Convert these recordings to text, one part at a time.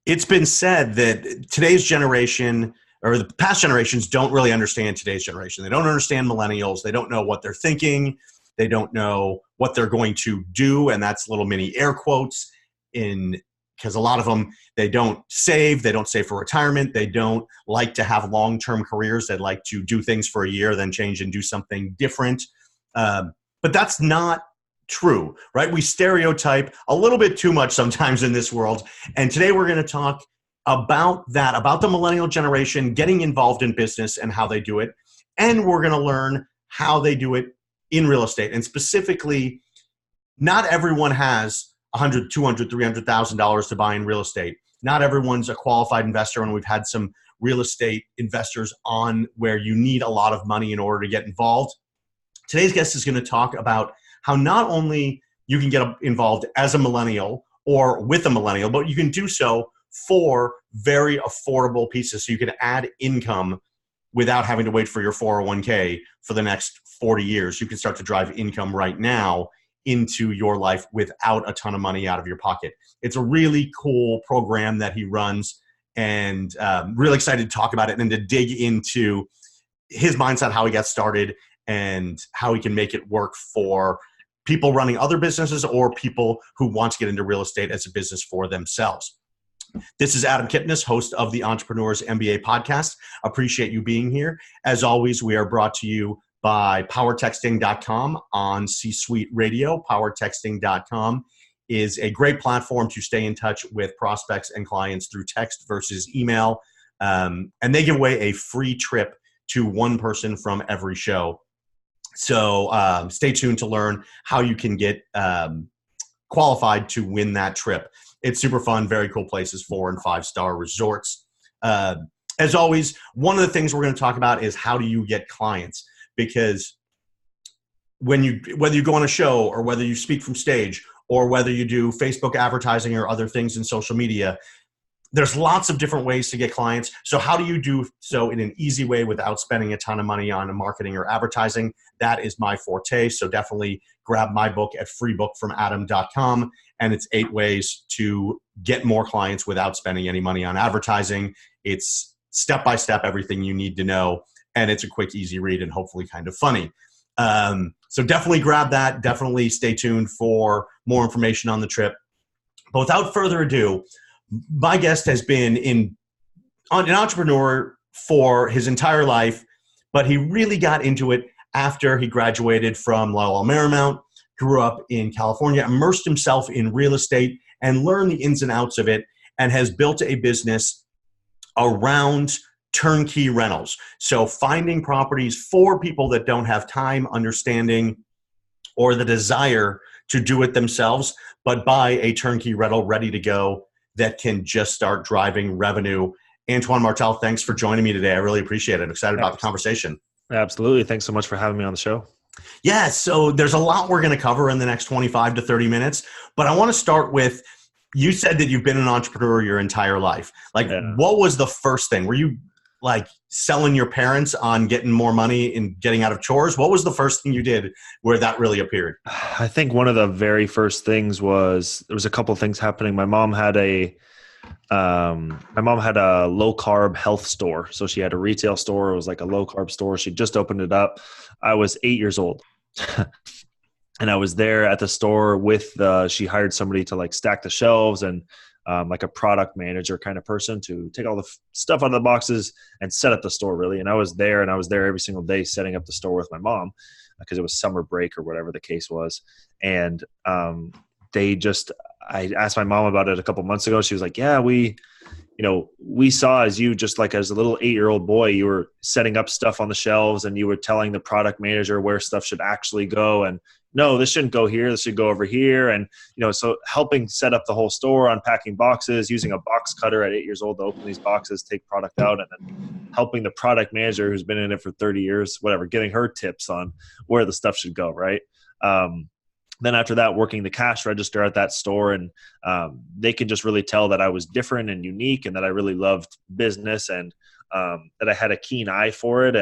It's been said that today's generation or the past generations don't really understand today's generation. They don't understand millennials. They don't know what they're thinking. They don't know what they're going to do. And that's little mini air quotes in because a lot of them, they don't save. They don't save for retirement. They don't like to have long-term careers. They like to do things for a year, then change and do something different. But that's not true, right? We stereotype a little bit too much sometimes in this world. And today we're going to talk about that, about the millennial generation getting involved in business and how they do it. And we're going to learn how they do it in real estate. And specifically, not everyone has $100,000, $200,000, $300,000 to buy in real estate. Not everyone's a qualified investor, and we've had some real estate investors on where you need a lot of money in order to get involved. Today's guest is going to talk about how not only you can get involved as a millennial or with a millennial, but you can do so for very affordable pieces. So you can add income without having to wait for your 401k for the next 40 years. You can start to drive income right now into your life without a ton of money out of your pocket. It's a really cool program that he runs, and really excited to talk about it and to dig into his mindset, how he got started, and how he can make it work for people running other businesses or people who want to get into real estate as a business for themselves. This is Adam Kipnes, host of the Entrepreneurs MBA podcast. Appreciate you being here. As always, we are brought to you by powertexting.com on C-Suite Radio. Powertexting.com is a great platform to stay in touch with prospects and clients through text versus email. And they give away a free trip to one person from every show. So stay tuned to learn how you can get qualified to win that trip. It's super fun, very cool places, 4- and 5-star resorts. As always, one of the things we're going to talk about is how do you get clients? Because whether you go on a show or whether you speak from stage or whether you do Facebook advertising or other things in social media, there's lots of different ways to get clients. So how do you do so in an easy way without spending a ton of money on marketing or advertising? That is my forte. So definitely grab my book at freebookfromadam.com. And it's 8 ways to get more clients without spending any money on advertising. It's step-by-step everything you need to know. And it's a quick, easy read and hopefully kind of funny. So definitely grab that. Definitely stay tuned for more information on the trip. But without further ado, my guest has been an entrepreneur for his entire life, but he really got into it after he graduated from Loyola Marymount, grew up in California, immersed himself in real estate and learned the ins and outs of it, and has built a business around turnkey rentals. So finding properties for people that don't have time, understanding, or the desire to do it themselves, but buy a turnkey rental ready to go that can just start driving revenue. Antoine Martel, thanks for joining me today. I really appreciate it. I'm excited about the conversation. Absolutely. Thanks so much for having me on the show. Yeah, so there's a lot we're going to cover in the next 25 to 30 minutes, but I want to start with, you said that you've been an entrepreneur your entire life. What was the first thing? Were you like selling your parents on getting more money and getting out of chores? What was the first thing you did where that really appeared? I think one of the very first things was, there was a couple of things happening. My mom had a low carb health store. So she had a retail store. It was like a low carb store. She just opened it up. I was 8 years old. And I was there at the store with she hired somebody to like stack the shelves and like a product manager kind of person to take all the stuff out of the boxes and set up the store really. And I was there every single day setting up the store with my mom because it was summer break or whatever the case was. And I asked my mom about it a couple months ago. She was like, yeah, we saw as you just like as a little 8-year-old boy, you were setting up stuff on the shelves and you were telling the product manager where stuff should actually go. And no, this shouldn't go here. This should go over here. And, so helping set up the whole store, unpacking boxes, using a box cutter at 8 years old to open these boxes, take product out, and then helping the product manager who's been in it for 30 years, whatever, getting her tips on where the stuff should go. Right. Then after that, working the cash register at that store, and they could just really tell that I was different and unique and that I really loved business and that I had a keen eye for it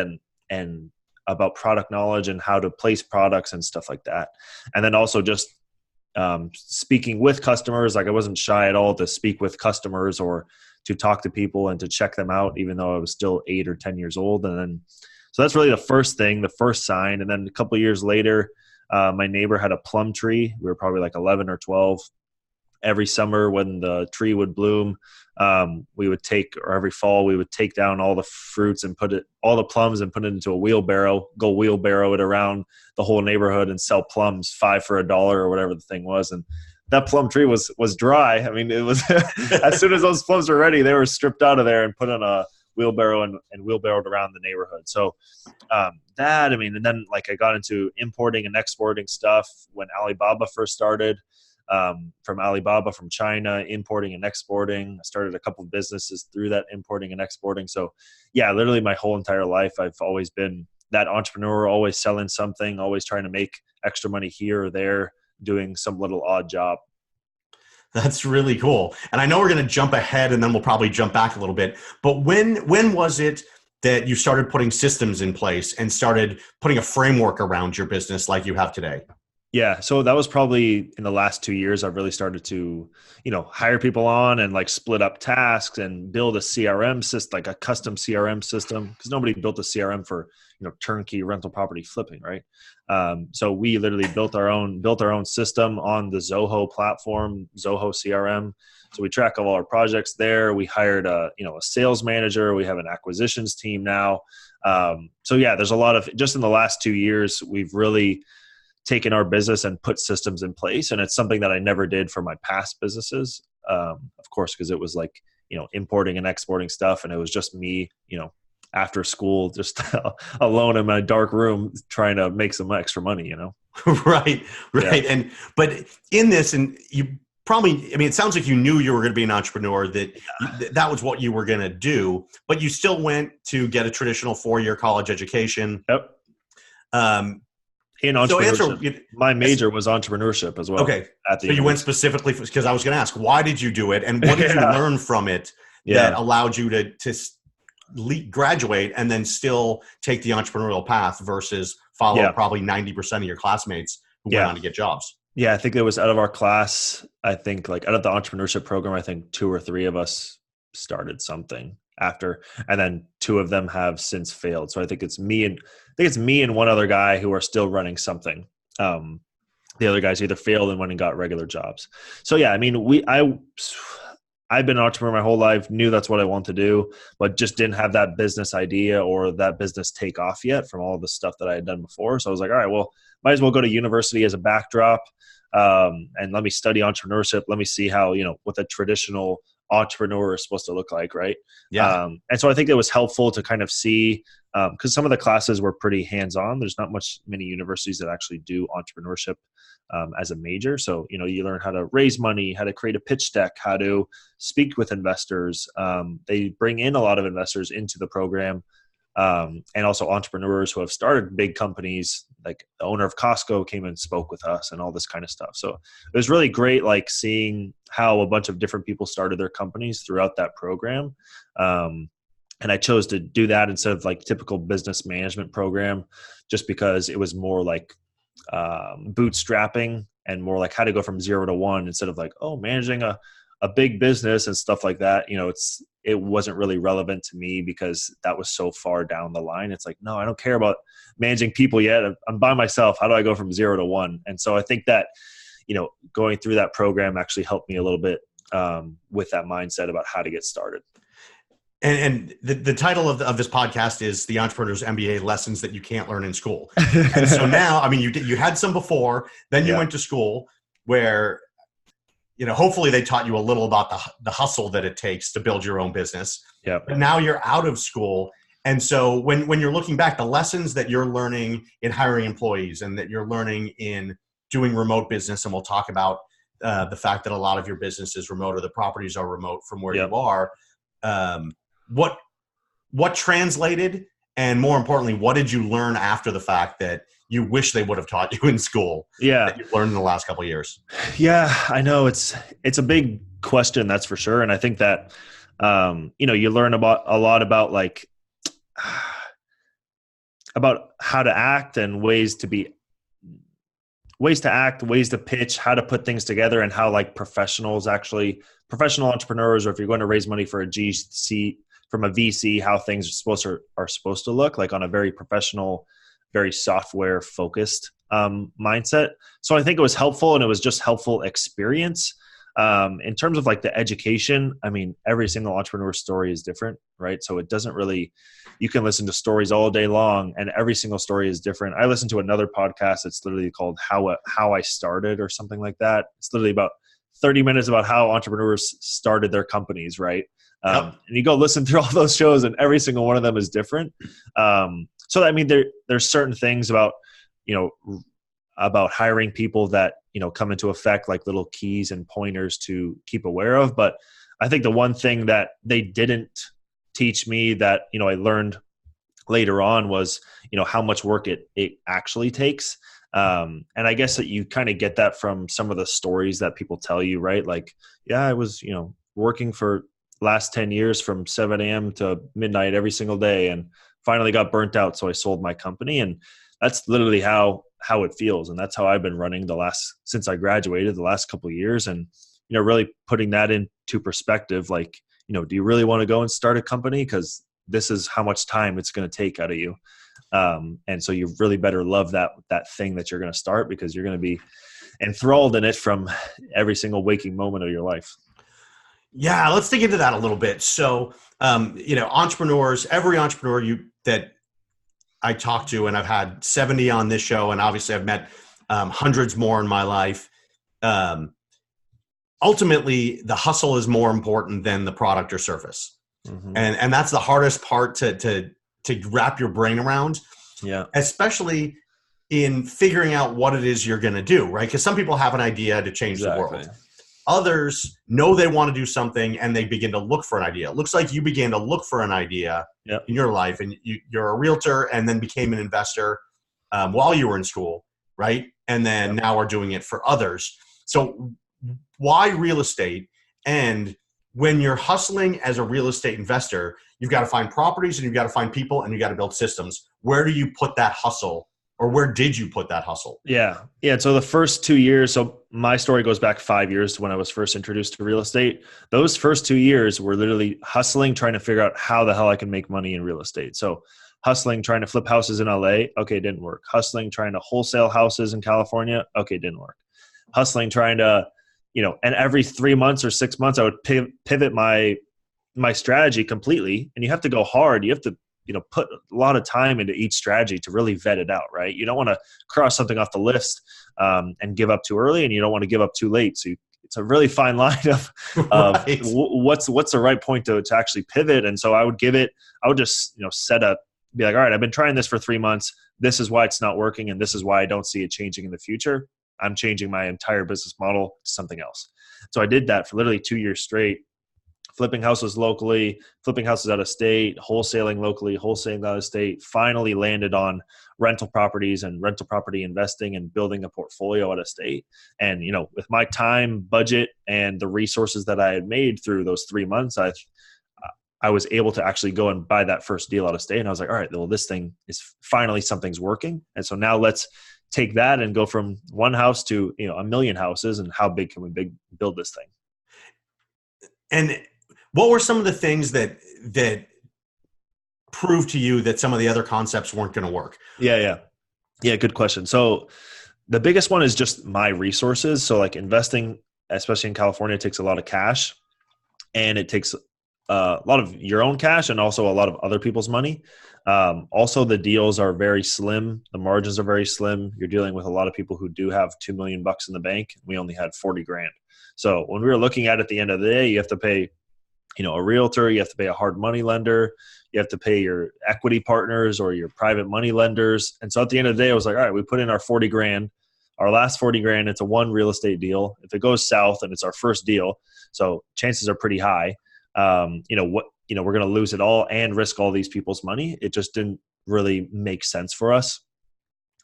and about product knowledge and how to place products and stuff like that. And then also just speaking with customers. Like I wasn't shy at all to speak with customers or to talk to people and to check them out, even though I was still 8 or 10 years old. And then, so that's really the first thing, the first sign. And then a couple of years later, my neighbor had a plum tree. We were probably like 11 or 12. Every summer when the tree would bloom, we would or every fall, we would take down all the fruits and all the plums and put it into a wheelbarrow, go wheelbarrow it around the whole neighborhood and sell plums 5 for $1 or whatever the thing was. And that plum tree was dry. I mean, it was, as soon as those plums were ready, they were stripped out of there and put on a wheelbarrow and wheelbarrowed around the neighborhood. So, and then like I got into importing and exporting stuff when Alibaba first started. From China, importing and exporting. I started a couple of businesses through that, importing and exporting. So yeah, literally my whole entire life, I've always been that entrepreneur, always selling something, always trying to make extra money here or there, doing some little odd job. That's really cool. And I know we're going to jump ahead and then we'll probably jump back a little bit, but when was it that you started putting systems in place and started putting a framework around your business like you have today? Yeah. So that was probably in the last 2 years, I've really started to, hire people on and like split up tasks and build a CRM system, like a custom CRM system, because nobody built a CRM for, turnkey rental property flipping. Right. So we literally built our own system on the Zoho platform, Zoho CRM. So we track all our projects there. We hired a sales manager. We have an acquisitions team now. So yeah, there's a lot of, just in the last 2 years, we've really taken our business and put systems in place. And it's something that I never did for my past businesses. Of course, because it was like, importing and exporting stuff. And it was just me, after school, just alone in my dark room, trying to make some extra money, Right. Yeah. But in this, and you probably, it sounds like you knew you were going to be an entrepreneur, that was what you were going to do, but you still went to get a traditional 4-year college education. Yep. In entrepreneurship. My major was entrepreneurship as well. Okay. So you went specifically because I was going to ask, why did you do it? And what did you learn from it that allowed you to graduate and then still take the entrepreneurial path versus follow probably 90% of your classmates who went on to get jobs? Yeah. I think it was out of our class. I think like out of the entrepreneurship program, I think 2 or 3 of us started something after, and then 2 of them have since failed. So I think it's me and one other guy who are still running something. The other guys either failed and went and got regular jobs. So yeah, I've been an entrepreneur my whole life, knew that's what I want to do, but just didn't have that business idea or that business take off yet from all the stuff that I had done before. So I was like, all right, well, might as well go to university as a backdrop. And let me study entrepreneurship. Let me see how, what the traditional entrepreneur is supposed to look like. Right. Yeah. And so I think it was helpful to kind of see, because some of the classes were pretty hands-on. There's not many universities that actually do entrepreneurship as a major. So, you learn how to raise money, how to create a pitch deck, how to speak with investors. They bring in a lot of investors into the program. And also entrepreneurs who have started big companies, like the owner of Costco came and spoke with us and all this kind of stuff. So it was really great, like seeing how a bunch of different people started their companies throughout that program. And I chose to do that instead of like typical business management program, just because it was more like bootstrapping and more like how to go from 0 to 1 instead of like, managing a big business and stuff like that. It wasn't really relevant to me because that was so far down the line. It's like, no, I don't care about managing people yet. I'm by myself. How do I go from 0 to 1? And so I think that, going through that program actually helped me a little bit with that mindset about how to get started. And the title of this podcast is The Entrepreneur's MBA: Lessons That You Can't Learn in School. And so now, you had some before, then you went to school where, hopefully they taught you a little about the hustle that it takes to build your own business. Yeah. But now you're out of school. And so when you're looking back, the lessons that you're learning in hiring employees and that you're learning in doing remote business, and we'll talk about the fact that a lot of your business is remote or the properties are remote from where you are. What translated, and more importantly, what did you learn after the fact that you wish they would have taught you in school? Yeah, that you've learned in the last couple of years. Yeah, I know it's a big question, that's for sure. And I think that you learn about a lot about like about how to act and ways to be ways to act, ways to pitch, how to put things together, and how like professional entrepreneurs, or if you're going to raise money for a GC from a VC, how things are supposed to look like on a very professional, very software focused mindset. So I think it was helpful, and it was just helpful experience. In terms of like the education, I mean, every single entrepreneur story is different, right? So it doesn't really, you can listen to stories all day long and every single story is different. I listened to another podcast. It's literally called How I Started or something like that. It's literally about 30 minutes about how entrepreneurs started their companies, right? Yep. And you go listen through all those shows and every single one of them is different. So I mean, there's certain things about, about hiring people that, come into effect, like little keys and pointers to keep aware of. But I think the one thing that they didn't teach me that, I learned later on was, how much work it actually takes. And I guess that you kind of get that from some of the stories that people tell you, right? Like, yeah, I was, working for last 10 years from 7 a.m. to midnight every single day and finally got burnt out. So I sold my company. And that's literally how it feels. And that's how I've been running since I graduated the last couple of years. And, really putting that into perspective, like, do you really want to go and start a company? Because this is how much time it's going to take out of you. And so you really better love that thing that you're going to start, because you're going to be enthralled in it from every single waking moment of your life. Yeah, let's dig into that a little bit. So, entrepreneurs, every entrepreneur that I talk to, and I've had 70 on this show, and obviously I've met hundreds more in my life. Ultimately, the hustle is more important than the product or service. Mm-hmm. And that's the hardest part to wrap your brain around. Yeah. Especially in figuring out what it is you're going to do, right? Because some people have an idea to change the world. Others know they want to do something and they begin to look for an idea. It looks like you began to look for an idea in your life, and you're a realtor and then became an investor while you were in school, right? And then now are doing it for others. So why real estate? And when you're hustling as a real estate investor, you've got to find properties and you've got to find people and you've got to build systems. Where do you put that hustle? Or where did you put that hustle? Yeah. So the first 2 years, so my story goes back 5 years to when I was first introduced to real estate. Those first 2 years were literally hustling, trying to figure out how the hell I can make money in real estate. So hustling, trying to flip houses in LA. Okay, didn't work. Hustling, trying to wholesale houses in California. Okay, didn't work. Hustling, trying to, and every 3 months or 6 months, I would pivot my strategy completely. And you have to go hard. You have to, put a lot of time into each strategy to really vet it out, right? You don't want to cross something off the list and give up too early, and you don't want to give up too late. So it's a really fine line of right. what's the right point to actually pivot. And so I would just, be like, all right, I've been trying this for 3 months. This is why it's not working. And this is why I don't see it changing in the future. I'm changing my entire business model to something else. So I did that for literally 2 years straight. Flipping houses locally, flipping houses out of state, wholesaling locally, wholesaling out of state, finally landed on rental properties and rental property investing and building a portfolio out of state. And, with my time, budget, and the resources that I had made through those 3 months, I was able to actually go and buy that first deal out of state. And I was like, all right, well, this thing is finally, something's working. And so now let's take that and go from one house to, 1 million houses. And how big can we build this thing? And what were some of the things that proved to you that some of the other concepts weren't going to work? Yeah. Good question. So the biggest one is just my resources. So like investing, especially in California, takes a lot of cash, and it takes a lot of your own cash and also a lot of other people's money. Also, the deals are very slim. The margins are very slim. You're dealing with a lot of people who do have $2 million in the bank. We only had 40 grand. So when we were looking at the end of the day, you have to pay, a realtor, you have to pay a hard money lender, you have to pay your equity partners or your private money lenders. And so at the end of the day, I was like, all right, we put in our 40 grand, our last 40 grand, it's a one real estate deal. If it goes south and it's our first deal, so chances are pretty high, we're going to lose it all and risk all these people's money. It just didn't really make sense for us.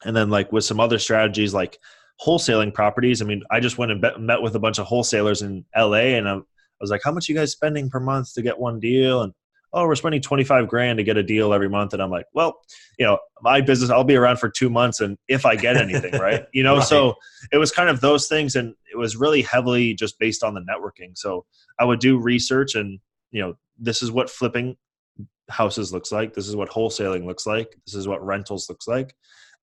And then like with some other strategies like wholesaling properties, I mean, I just went and met with a bunch of wholesalers in LA, and I was like, how much are you guys spending per month to get one deal? And oh, we're spending 25 grand to get a deal every month. And I'm like, well, my business, I'll be around for 2 months. And if I get anything, right. Right. So it was kind of those things. And it was really heavily just based on the networking. So I would do research and, this is what flipping houses looks like. This is what wholesaling looks like. This is what rentals looks like.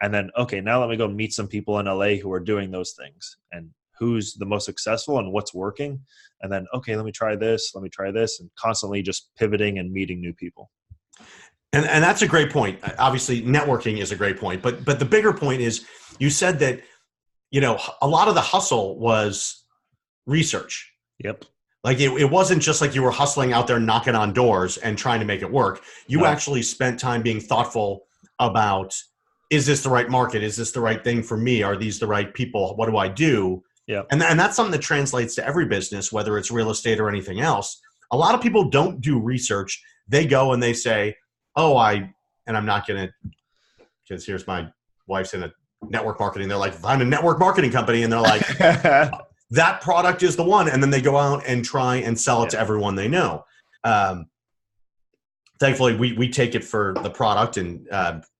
And then, okay, now let me go meet some people in LA who are doing those things and who's the most successful and what's working. And then, okay, let me try this, and constantly just pivoting and meeting new people. And that's a great point. Obviously, networking is a great point. But the bigger point is you said that, a lot of the hustle was research. Yep. Like it wasn't just like you were hustling out there knocking on doors and trying to make it work. You actually spent time being thoughtful about, is this the right market? Is this the right thing for me? Are these the right people? What do I do? Yeah. And that's something that translates to every business, whether it's real estate or anything else. A lot of people don't do research. They go and they say, I'm not going to, because here's my wife's in a network marketing. They're like, I'm a network marketing company. And they're like, that product is the one. And then they go out and try and sell it to everyone they know. Thankfully, we take it for the product, and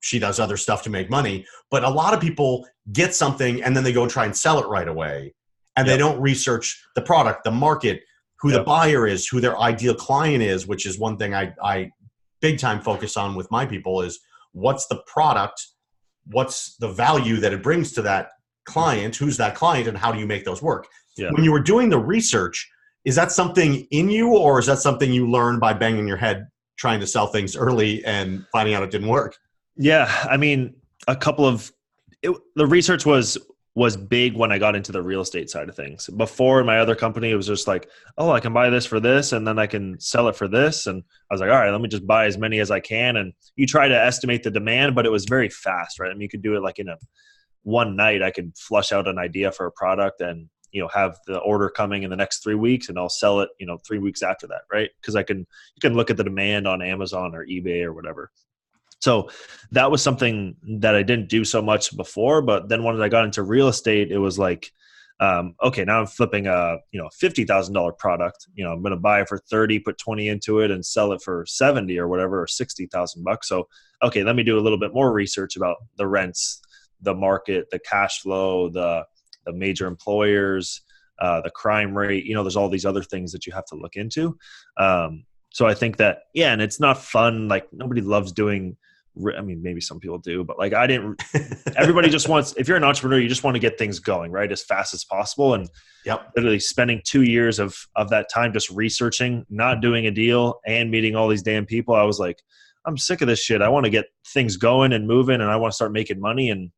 she does other stuff to make money. But a lot of people get something and then they go and try and sell it right away. And they don't research the product, the market, who the buyer is, who their ideal client is, which is one thing I big time focus on with my people is what's the product, what's the value that it brings to that client, who's that client, and how do you make those work? Yeah. When you were doing the research, is that something in you, or is that something you learned by banging your head trying to sell things early and finding out it didn't work? Yeah. I mean, the research was big when I got into the real estate side of things. Before, in my other company, it was just like, oh, I can buy this for this, and then I can sell it for this. And I was like, all right, let me just buy as many as I can. And you try to estimate the demand, but it was very fast, right? I mean, you could do it like in one night. I could flush out an idea for a product and, have the order coming in the next 3 weeks, and I'll sell it, 3 weeks after that, right? Because you can look at the demand on Amazon or eBay or whatever. So that was something that I didn't do so much before. But then when I got into real estate, it was like, okay, now I'm flipping a $50,000 product. I'm going to buy it for 30, put 20 into it, and sell it for 70 or whatever, or $60,000. So okay, let me do a little bit more research about the rents, the market, the cash flow, the major employers, the crime rate. There's all these other things that you have to look into. So I think that, and it's not fun. Like, nobody loves doing, I mean, maybe some people do, but like everybody just wants, if you're an entrepreneur, you just want to get things going, right, as fast as possible. And literally spending 2 years of that time just researching, not doing a deal, and meeting all these damn people. I was like, I'm sick of this shit. I want to get things going and moving, and I want to start making money.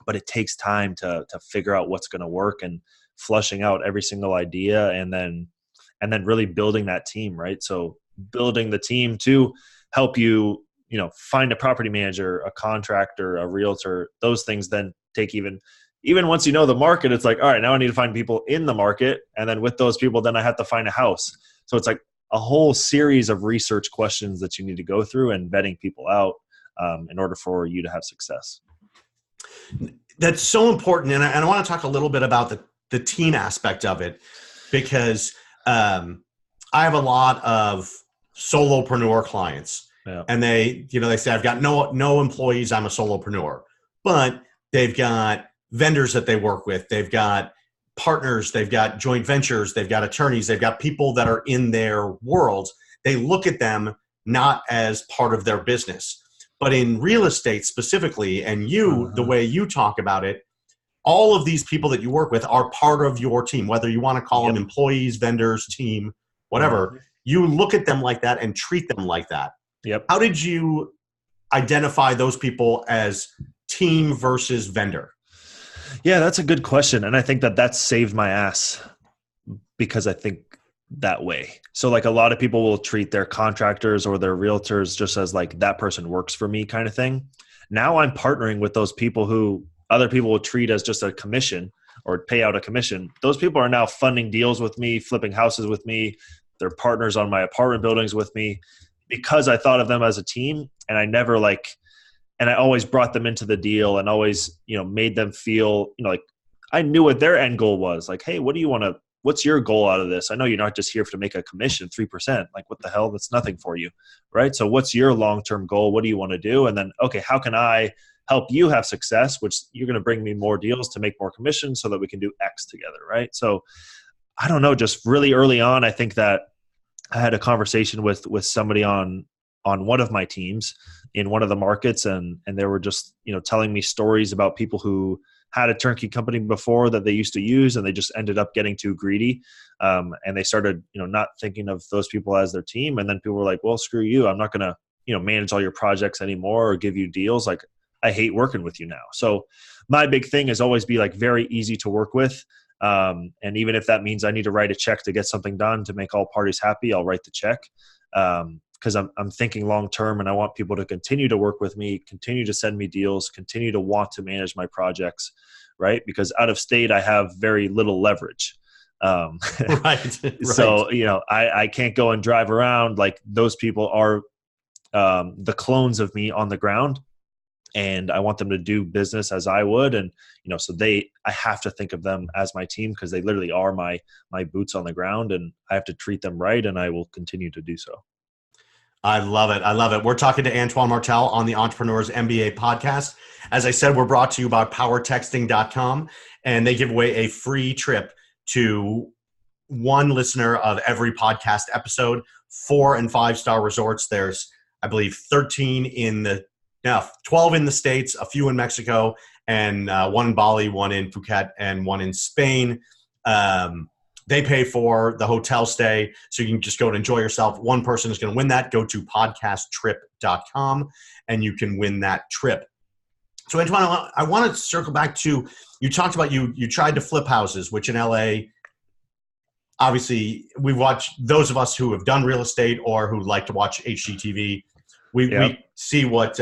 But it takes time to figure out what's going to work, and flushing out every single idea, and then really building that team, right? So building the team to help you, find a property manager, a contractor, a realtor. Those things then take even once you know the market, it's like, all right, now I need to find people in the market. And then with those people, then I have to find a house. So it's like a whole series of research questions that you need to go through, and vetting people out in order for you to have success. That's so important. And I want to talk a little bit about the team aspect of it, because I have a lot of solopreneur clients, and they say, I've got no employees. I'm a solopreneur, but they've got vendors that they work with. They've got partners. They've got joint ventures. They've got attorneys. They've got people that are in their worlds. They look at them not as part of their business. But in real estate specifically, and the way you talk about it, all of these people that you work with are part of your team, whether you want to call them employees, vendors, team, whatever. You look at them like that and treat them like that. Yep. How did you identify those people as team versus vendor? Yeah, that's a good question. And I think that saved my ass, because I think that way. So like, a lot of people will treat their contractors or their realtors just as like, that person works for me kind of thing. Now I'm partnering with those people who other people will treat as just a commission or pay out a commission. Those people are now funding deals with me, flipping houses with me. They're partners on my apartment buildings with me, because I thought of them as a team. And I always brought them into the deal, and always, made them feel, like I knew what their end goal was. Like, hey, what do you want to what's your goal out of this? I know you're not just here to make a commission, 3%. Like, what the hell? That's nothing for you, right? So what's your long-term goal? What do you want to do? And then, okay, how can I help you have success, which you're going to bring me more deals to make more commissions so that we can do X together, right? So I don't know, just really early on, I think that I had a conversation with somebody on one of my teams in one of the markets, and they were just, telling me stories about people who had a turnkey company before that they used to use, and they just ended up getting too greedy. And they started, not thinking of those people as their team. And then people were like, well, screw you. I'm not going to, manage all your projects anymore or give you deals. Like, I hate working with you now. So my big thing is always be like very easy to work with. And even if that means I need to write a check to get something done to make all parties happy, I'll write the check. Because I'm thinking long-term, and I want people to continue to work with me, continue to send me deals, continue to want to manage my projects, right? Because out of state, I have very little leverage. Right. So, I can't go and drive around. Like, those people are the clones of me on the ground, and I want them to do business as I would. And, so I have to think of them as my team, because they literally are my boots on the ground, and I have to treat them right, and I will continue to do so. I love it. I love it. We're talking to Antoine Martel on the Entrepreneurs MBA podcast. As I said, we're brought to you by powertexting.com, and they give away a free trip to one listener of every podcast episode, 4- and 5-star resorts. There's, I believe, 12 in the States, a few in Mexico, and one in Bali, one in Phuket, and one in Spain. They pay for the hotel stay, so you can just go and enjoy yourself. One person is going to win that. Go to podcasttrip.com, and you can win that trip. So, Antoine, I want to circle back to, you talked about you tried to flip houses, which in LA, obviously, we watch, those of us who have done real estate or who like to watch HGTV, we see what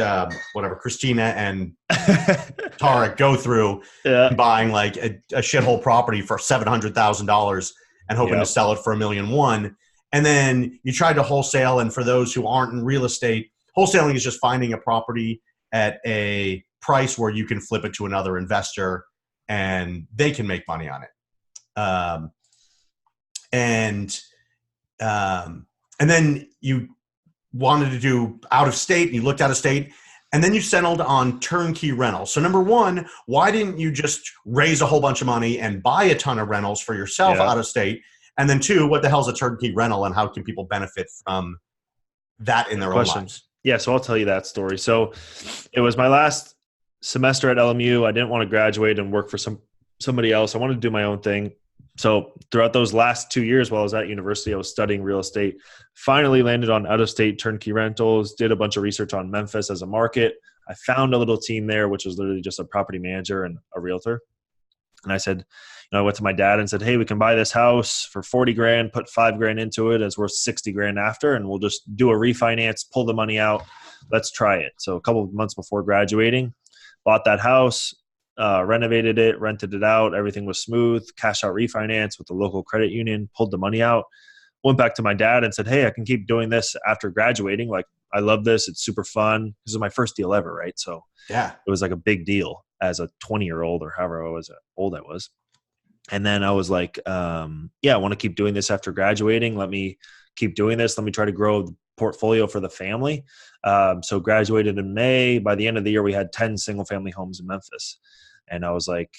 whatever Christina and Tarek go through buying like a shithole property for $700,000 and hoping to sell it for $1.1 million. And then you tried to wholesale. And for those who aren't in real estate, wholesaling is just finding a property at a price where you can flip it to another investor and they can make money on it. And then you wanted to do out of state, and you looked out of state, and then you settled on turnkey rentals. So number one, why didn't you just raise a whole bunch of money and buy a ton of rentals for yourself out of state? And then two, what the hell is a turnkey rental, and how can people benefit from that in their own lives? Yeah, so I'll tell you that story. So it was my last semester at LMU. I didn't want to graduate and work for somebody else. I wanted to do my own thing. So throughout those last 2 years while I was at university, I was studying real estate, finally landed on out-of-state turnkey rentals, did a bunch of research on Memphis as a market. I found a little team there, which was literally just a property manager and a realtor. And I said, I went to my dad and said, hey, we can buy this house for 40 grand, put 5 grand into it. It's worth 60 grand after, and we'll just do a refinance, pull the money out. Let's try it. So a couple of months before graduating, bought that house, renovated it, rented it out. Everything was smooth. Cash out refinance with the local credit union, pulled the money out, went back to my dad and said, hey, I can keep doing this after graduating. Like, I love this. It's super fun. This is my first deal ever, right? So it was like a big deal as a 20-year-old or however old I was. And then I was like, I want to keep doing this after graduating. Let me keep doing this. Let me try to grow the portfolio for the family. So graduated in May. By the end of the year, we had 10 single-family homes in Memphis. And I was like,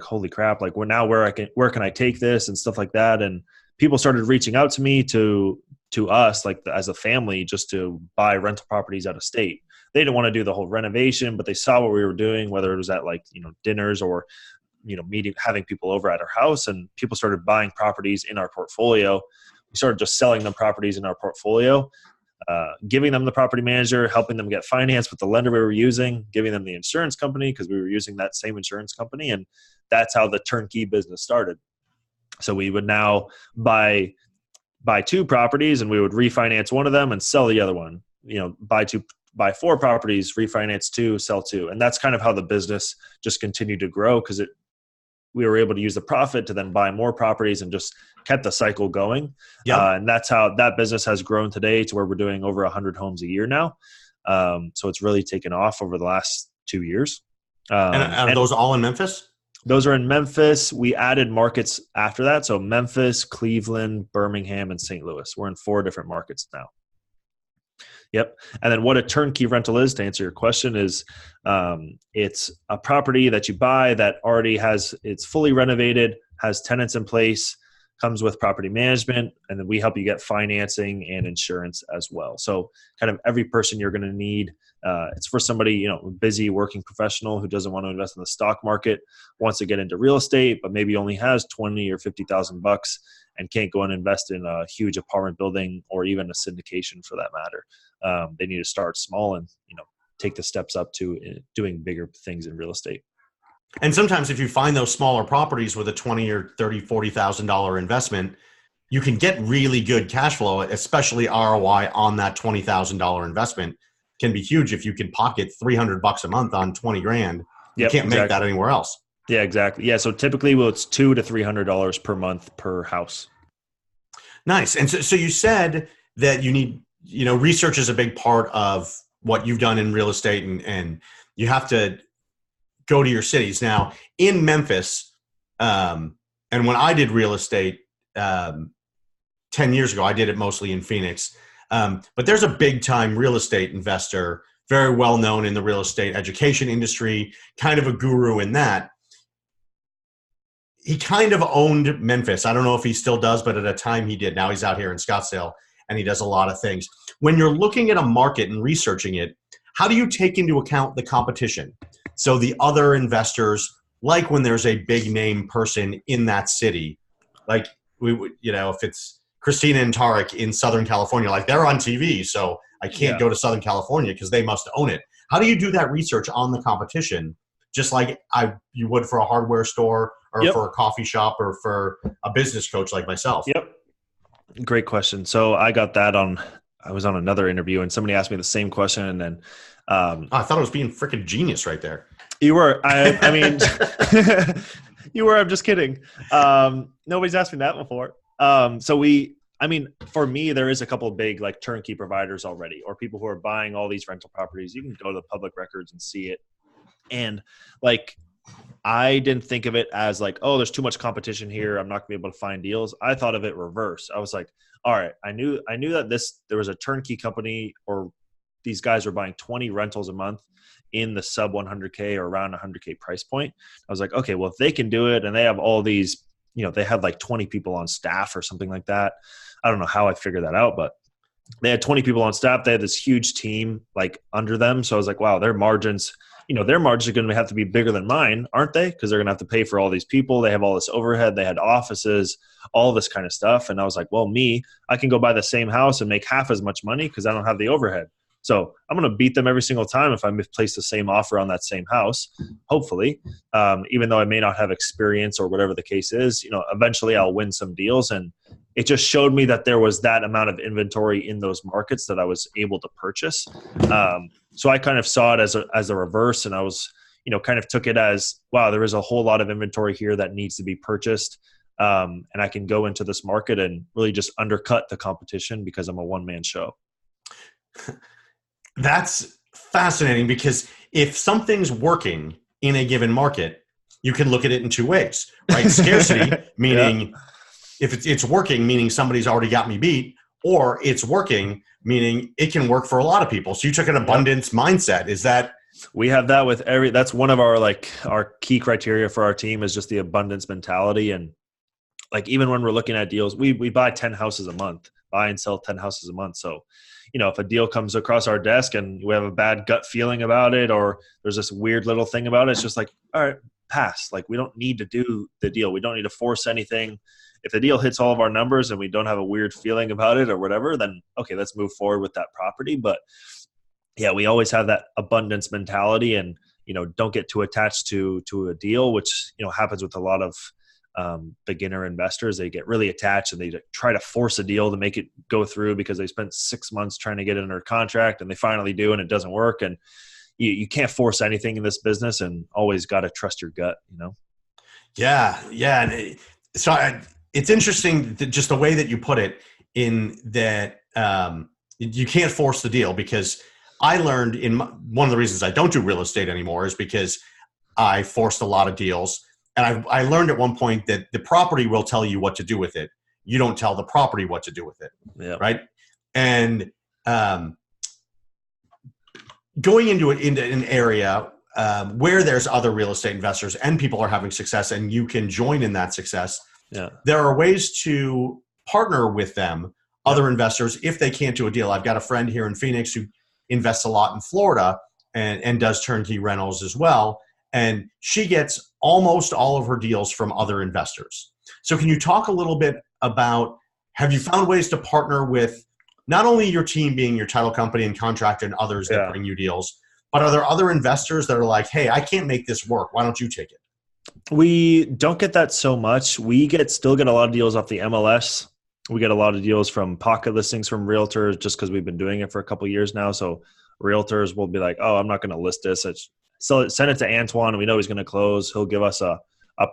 holy crap! Like, where can I take this and stuff like that? And people started reaching out to me to us, like as a family, just to buy rental properties out of state. They didn't want to do the whole renovation, but they saw what we were doing, whether it was at dinners or having people over at our house, and people started buying properties in our portfolio. We started just selling them properties in our portfolio. Giving them the property manager, helping them get financed with the lender we were using, giving them the insurance company because we were using that same insurance company. And that's how the turnkey business started. So we would now buy 2 properties, and we would refinance one of them and sell the other one. Buy 4 properties, refinance 2, sell 2. And that's kind of how the business just continued to grow, because we were able to use the profit to then buy more properties and just kept the cycle going. And that's how that business has grown today to where we're doing over 100 homes a year now. So it's really taken off over the last 2 years. And are those all in Memphis? Those are in Memphis. We added markets after that. So Memphis, Cleveland, Birmingham, and St. Louis. We're in 4 different markets now. Yep. And then what a turnkey rental is, to answer your question, is it's a property that you buy that already it's fully renovated, has tenants in place, comes with property management, and then we help you get financing and insurance as well. So kind of every person you're going to need. It's for somebody, busy working professional who doesn't want to invest in the stock market, wants to get into real estate, but maybe only has 20 or 50,000 bucks and can't go and invest in a huge apartment building or even a syndication for that matter. They need to start small and, take the steps up to doing bigger things in real estate. And sometimes if you find those smaller properties with a $20 or $30, $40,000 investment, you can get really good cash flow, especially ROI on that $20,000 investment can be huge if you can pocket $300 a month on 20 grand. You can't make that anywhere else. Yeah, exactly. Yeah. So typically it's $200 to $300 per month per house. Nice. And so you said that you need, research is a big part of what you've done in real estate, and you have to go to your cities. Now in Memphis, and when I did real estate 10 years ago, I did it mostly in Phoenix. But there's a big time real estate investor, very well known in the real estate education industry, kind of a guru in that. He kind of owned Memphis. I don't know if he still does, but at a time he did. Now he's out here in Scottsdale and he does a lot of things. When you're looking at a market and researching it, how do you take into account the competition? So the other investors, like when there's a big name person in that city, like we would, if it's Christina and Tarek in Southern California, like they're on TV, so I can't go to Southern California because they must own it. How do you do that research on the competition, just like you would for a hardware store or for a coffee shop or for a business coach like myself? Yep. Great question. So I got that I was on another interview and somebody asked me the same question, and then I thought I was being freaking genius right there. You were. I mean, you were. I'm just kidding. Nobody's asked me that before. For me, there is a couple of big like turnkey providers already, or people who are buying all these rental properties. You can go to the public records and see it. And like, I didn't think of it as like, oh, there's too much competition here, I'm not gonna be able to find deals. I thought of it reverse. I was like, all right, I knew that there was a turnkey company, or these guys were buying 20 rentals a month in the sub 100K or around 100K price point. I was like, okay, well, if they can do it and they have all these, they had like 20 people on staff or something like that. I don't know how I figured that out, but they had 20 people on staff. They had this huge team like under them. So I was like, wow, their margins are going to have to be bigger than mine, aren't they? Because they're going to have to pay for all these people. They have all this overhead. They had offices, all this kind of stuff. And I was like, well, I can go buy the same house and make half as much money because I don't have the overhead. So I'm going to beat them every single time if I place the same offer on that same house, hopefully, even though I may not have experience or whatever the case is. Eventually I'll win some deals. And it just showed me that there was that amount of inventory in those markets that I was able to purchase. So I kind of saw it as a reverse, and I was, kind of took it as, wow, there is a whole lot of inventory here that needs to be purchased. And I can go into this market and really just undercut the competition because I'm a one-man show. That's fascinating, because if something's working in a given market, you can look at it in two ways, right? Scarcity, meaning if it's working, meaning somebody's already got me beat, or it's working, meaning it can work for a lot of people. So you took an abundance mindset. Is that? We have that with that's one of our key criteria for our team is just the abundance mentality. And like, even when we're looking at deals, we buy 10 houses a month, buy and sell 10 houses a month. So, if a deal comes across our desk and we have a bad gut feeling about it, or there's this weird little thing about it, it's just like, all right, pass. Like, we don't need to do the deal. We don't need to force anything. If the deal hits all of our numbers and we don't have a weird feeling about it or whatever, then okay, let's move forward with that property. But yeah, we always have that abundance mentality, and, don't get too attached to a deal, which, happens with a lot of beginner investors. They get really attached and they try to force a deal to make it go through because they spent 6 months trying to get it under contract, and they finally do, and it doesn't work. And you can't force anything in this business, and always got to trust your gut, Yeah. So it's interesting just the way that you put it, in that you can't force the deal, because I learned one of the reasons I don't do real estate anymore is because I forced a lot of deals. And I learned at one point that the property will tell you what to do with it. You don't tell the property what to do with it. Yeah. Right. And going into an area where there's other real estate investors and people are having success and you can join in that success, there are ways to partner with them, other investors, if they can't do a deal. I've got a friend here in Phoenix who invests a lot in Florida and does turnkey rentals as well. And she gets almost all of her deals from other investors. So can you talk a little bit about, have you found ways to partner with not only your team being your title company and contractor and others that bring you deals, but are there other investors that are like, hey, I can't make this work. Why don't you take it? We don't get that so much. We still get a lot of deals off the MLS. We get a lot of deals from pocket listings from realtors just because we've been doing it for a couple of years now. So realtors will be like, oh, I'm not going to list this. Send it to Antoine. We know he's going to close. He'll give us a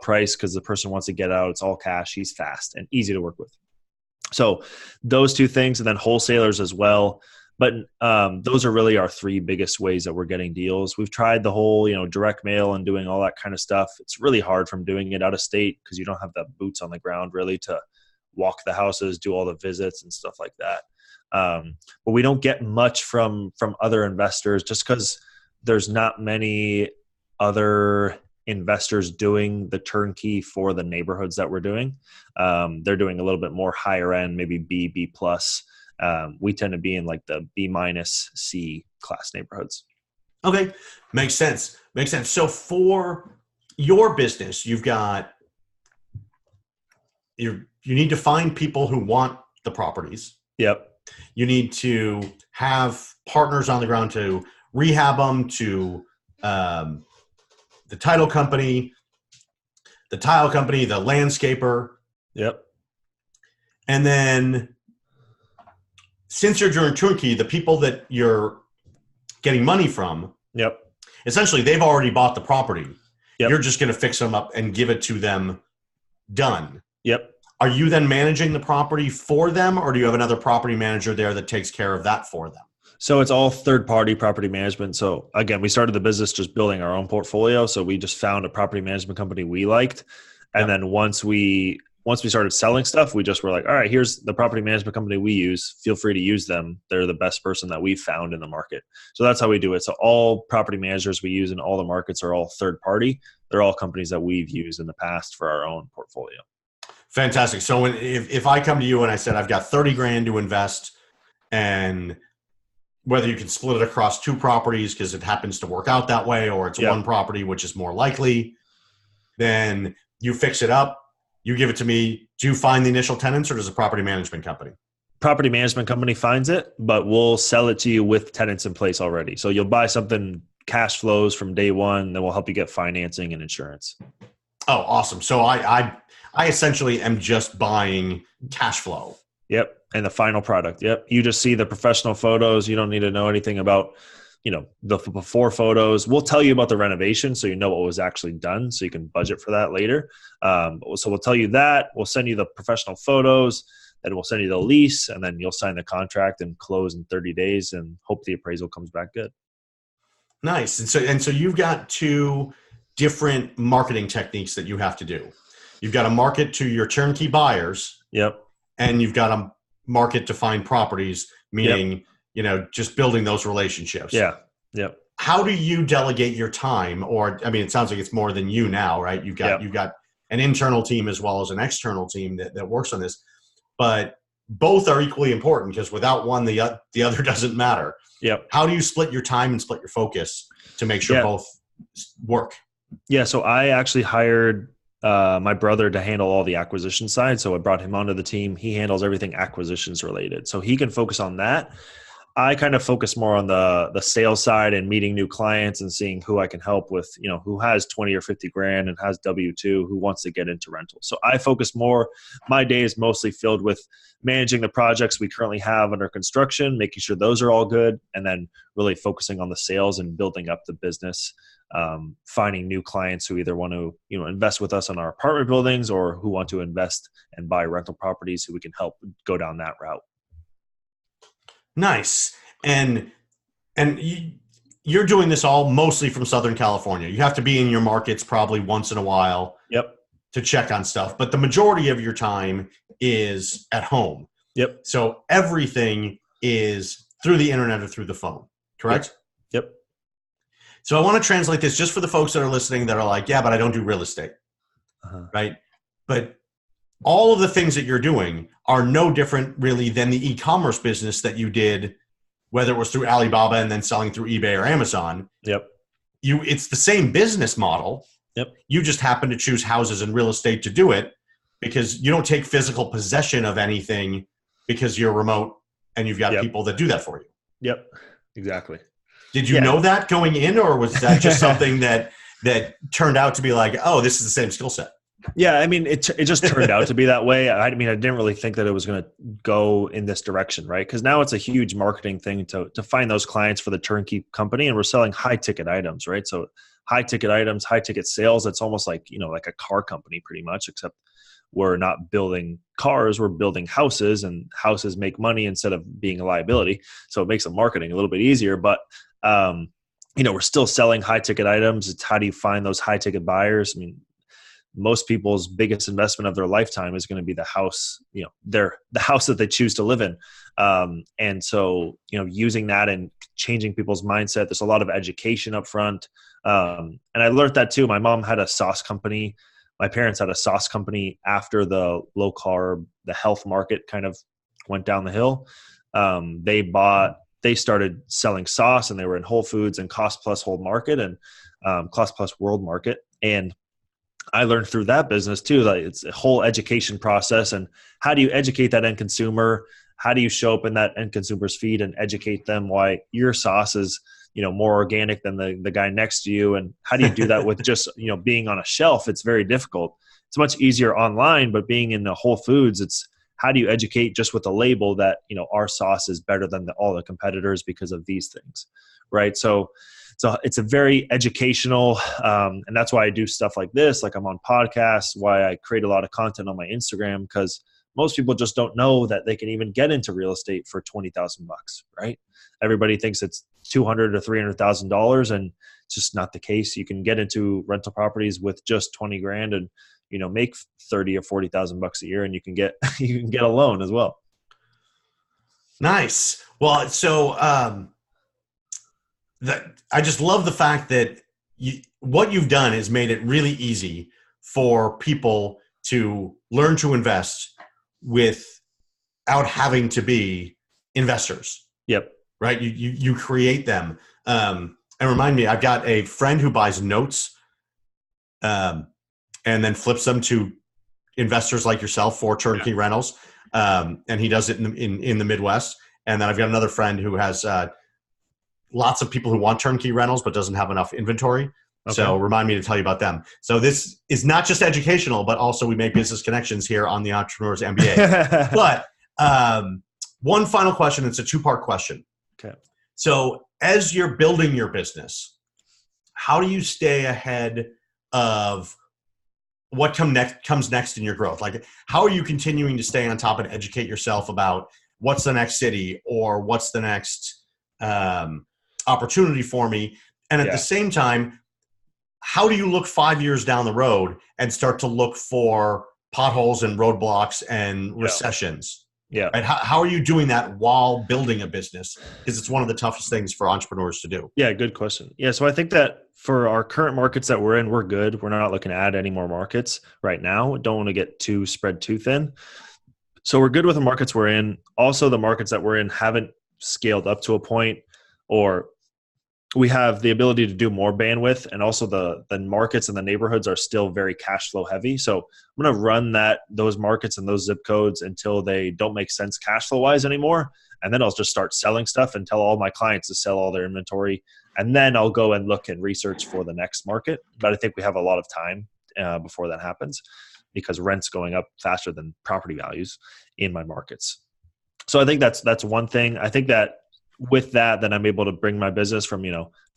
price because the person wants to get out. It's all cash. He's fast and easy to work with. So those two things, and then wholesalers as well. But those are really our three biggest ways that we're getting deals. We've tried the whole, direct mail and doing all that kind of stuff. It's really hard from doing it out of state because you don't have the boots on the ground really to walk the houses, do all the visits and stuff like that. But we don't get much from other investors just because there's not many other investors doing the turnkey for the neighborhoods that we're doing. They're doing a little bit more higher end, maybe B plus. We tend to be in like the B minus C class neighborhoods. Okay. Makes sense. So for your business, you need to find people who want the properties. Yep. You need to have partners on the ground to rehab them, to the title company, the landscaper. Yep. And then since you're doing turnkey, the people that you're getting money from, yep, essentially they've already bought the property. Yep. You're just going to fix them up and give it to them done. Yep. Are you then managing the property for them, or do you have another property manager there that takes care of that for them? So it's all third-party property management. So again, we started the business just building our own portfolio. So we just found a property management company we liked. And then once we started selling stuff, we just were like, all right, here's the property management company we use. Feel free to use them. They're the best person that we've found in the market. So that's how we do it. So all property managers we use in all the markets are all third-party. They're all companies that we've used in the past for our own portfolio. Fantastic. So if I come to you and I said, I've got 30 grand to invest, and whether you can split it across two properties because it happens to work out that way, or it's one property, which is more likely, then you fix it up, you give it to me. Do you find the initial tenants, or does a property management company? Property management company finds it, but we'll sell it to you with tenants in place already. So you'll buy something, cash flows from day one, then we'll help you get financing and insurance. Oh, awesome. So I essentially am just buying cash flow. Yep. And the final product. Yep. You just see the professional photos. You don't need to know anything about, the before photos. We'll tell you about the renovation so you know what was actually done so you can budget for that later. So we'll tell you that. We'll send you the professional photos, then we'll send you the lease, and then you'll sign the contract and close in 30 days and hope the appraisal comes back good. Nice. And so you've got two different marketing techniques that you have to do. You've got to market to your turnkey buyers. Yep. And you've got to market to find properties, meaning, just building those relationships. Yeah. Yep. How do you delegate your time? Or, it sounds like it's more than you now, right? You've got an internal team as well as an external team that works on this, but both are equally important because without one, the other doesn't matter. Yep. How do you split your time and split your focus to make sure both work? Yeah. So I actually hired my brother to handle all the acquisition side. So I brought him onto the team. He handles everything acquisitions related. So he can focus on that. I kind of focus more on the sales side and meeting new clients and seeing who I can help with, who has 20 or 50 grand and has W-2, who wants to get into rentals. So I focus more, my day is mostly filled with managing the projects we currently have under construction, making sure those are all good, and then really focusing on the sales and building up the business, finding new clients who either want to, invest with us on our apartment buildings or who want to invest and buy rental properties who we can help go down that route. Nice. And you're doing this all mostly from Southern California. You have to be in your markets probably once in a while Yep. to check on stuff, but the majority of your time is at home. Yep. So everything is through the internet or through the phone, correct? Yep. So I want to translate this just for the folks that are listening that are like, yeah, but I don't do real estate, right? But all of the things that you're doing are no different really than the e-commerce business that you did, whether it was through Alibaba and then selling through eBay or Amazon. Yep. It's the same business model. Yep. You just happen to choose houses and real estate to do it because you don't take physical possession of anything because you're remote and you've got people that do that for you. Yep. Exactly. Did you know that going in, or was that just something that turned out to be like, oh, this is the same skill set? Yeah, I mean, it just turned out to be that way. I mean, I didn't really think that it was going to go in this direction, right? Because now it's a huge marketing thing to find those clients for the turnkey company, and we're selling high ticket items, right? So high ticket items, high ticket sales. It's almost like, like a car company pretty much, except we're not building cars, we're building houses, and houses make money instead of being a liability. So it makes the marketing a little bit easier, but we're still selling high ticket items. It's how do you find those high ticket buyers? I mean, most people's biggest investment of their lifetime is going to be the house, the house that they choose to live in. And so, using that and changing people's mindset, there's a lot of education up front. And I learned that too. My mom had a sauce company. My parents had a sauce company after the low carb, the health market kind of went down the hill. They started selling sauce, and they were in Whole Foods and Cost Plus Whole Market and Cost Plus World Market. And I learned through that business too, that it's a whole education process. And how do you educate that end consumer? How do you show up in that end consumer's feed and educate them why your sauce is, more organic than the guy next to you? And how do you do that with just, being on a shelf? It's very difficult. It's much easier online, but being in the Whole Foods, it's how do you educate just with a label that, our sauce is better than all the competitors because of these things, right? So it's a very educational, and that's why I do stuff like this. Like I'm on podcasts, why I create a lot of content on my Instagram, because most people just don't know that they can even get into real estate for $20,000, right? Everybody thinks it's $200,000 to $300,000, and it's just not the case. You can get into rental properties with just $20,000 and make $30,000 or $40,000 a year, and you can get a loan as well. Nice. Well, so I just love the fact that what you've done is made it really easy for people to learn to invest without having to be investors. Yep. Right. You create them. And remind me, I've got a friend who buys notes and then flips them to investors like yourself for turnkey rentals. And he does it in the Midwest. And then I've got another friend who has lots of people who want turnkey rentals but doesn't have enough inventory. Okay. So remind me to tell you about them. So this is not just educational, but also we make business connections here on the Entrepreneurs MBA. But one final question. It's a two-part question. Okay. So as you're building your business, how do you stay ahead of what comes next in your growth? Like, how are you continuing to stay on top and educate yourself about what's the next city or what's the next opportunity for me? And at the same time, how do you look 5 years down the road and start to look for potholes and roadblocks and recessions? Yeah. Right? How are you doing that while building a business? Because it's one of the toughest things for entrepreneurs to do. Yeah, good question. Yeah, so I think that for our current markets that we're in, we're good. We're not looking to add any more markets right now. Don't want to get spread too thin. So we're good with the markets we're in. Also, the markets that we're in haven't scaled up to a point, or we have the ability to do more bandwidth, and also the markets and the neighborhoods are still very cash flow heavy. So I'm going to run those markets and those zip codes until they don't make sense cash flow wise anymore. And then I'll just start selling stuff and tell all my clients to sell all their inventory. And then I'll go and look and research for the next market. But I think we have a lot of time before that happens, because rent's going up faster than property values in my markets. So I think that's one thing. I think that with that, then I'm able to bring my business from,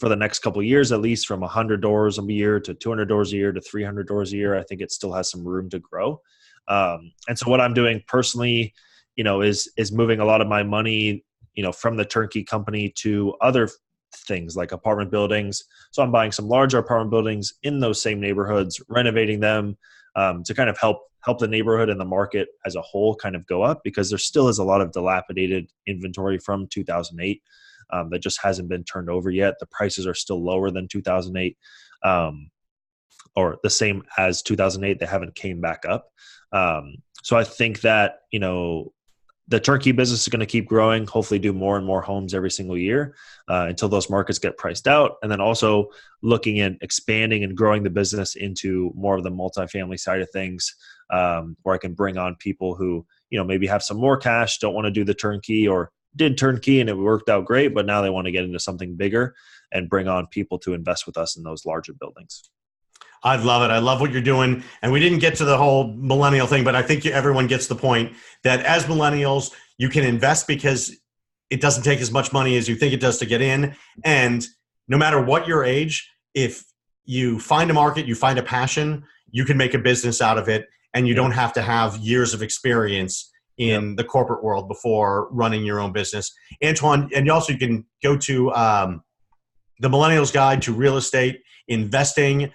for the next couple of years, at least from 100 doors a year to 200 doors a year to 300 doors a year. I think it still has some room to grow. And so what I'm doing personally, is moving a lot of my money, from the turnkey company to other things like apartment buildings. So I'm buying some larger apartment buildings in those same neighborhoods, renovating them to kind of help the neighborhood and the market as a whole kind of go up, because there still is a lot of dilapidated inventory from 2008 that just hasn't been turned over yet. The prices are still lower than 2008 or the same as 2008. They haven't came back up. So I think that, the turnkey business is going to keep growing, hopefully do more and more homes every single year until those markets get priced out. And then also looking at expanding and growing the business into more of the multifamily side of things, where I can bring on people who, maybe have some more cash, don't want to do the turnkey, or did turnkey and it worked out great, but now they want to get into something bigger and bring on people to invest with us in those larger buildings. I love it. I love what you're doing. And we didn't get to the whole millennial thing, but I think everyone gets the point that as millennials, you can invest because it doesn't take as much money as you think it does to get in. And no matter what your age, if you find a market, you find a passion, you can make a business out of it. And you don't have to have years of experience in the corporate world before running your own business. Antoine, and you can go to the Millennials Guide to Real Estate Investing,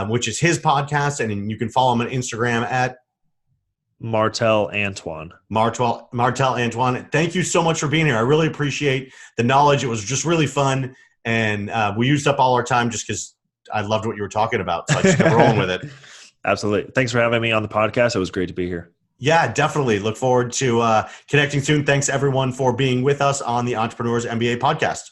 which is his podcast, and you can follow him on Instagram at Martel Antoine. Martel Antoine. Thank you so much for being here. I really appreciate the knowledge. It was just really fun, and we used up all our time just because I loved what you were talking about, so I just kept rolling with it. Absolutely. Thanks for having me on the podcast. It was great to be here. Yeah, definitely. Look forward to connecting soon. Thanks, everyone, for being with us on the Entrepreneurs MBA podcast.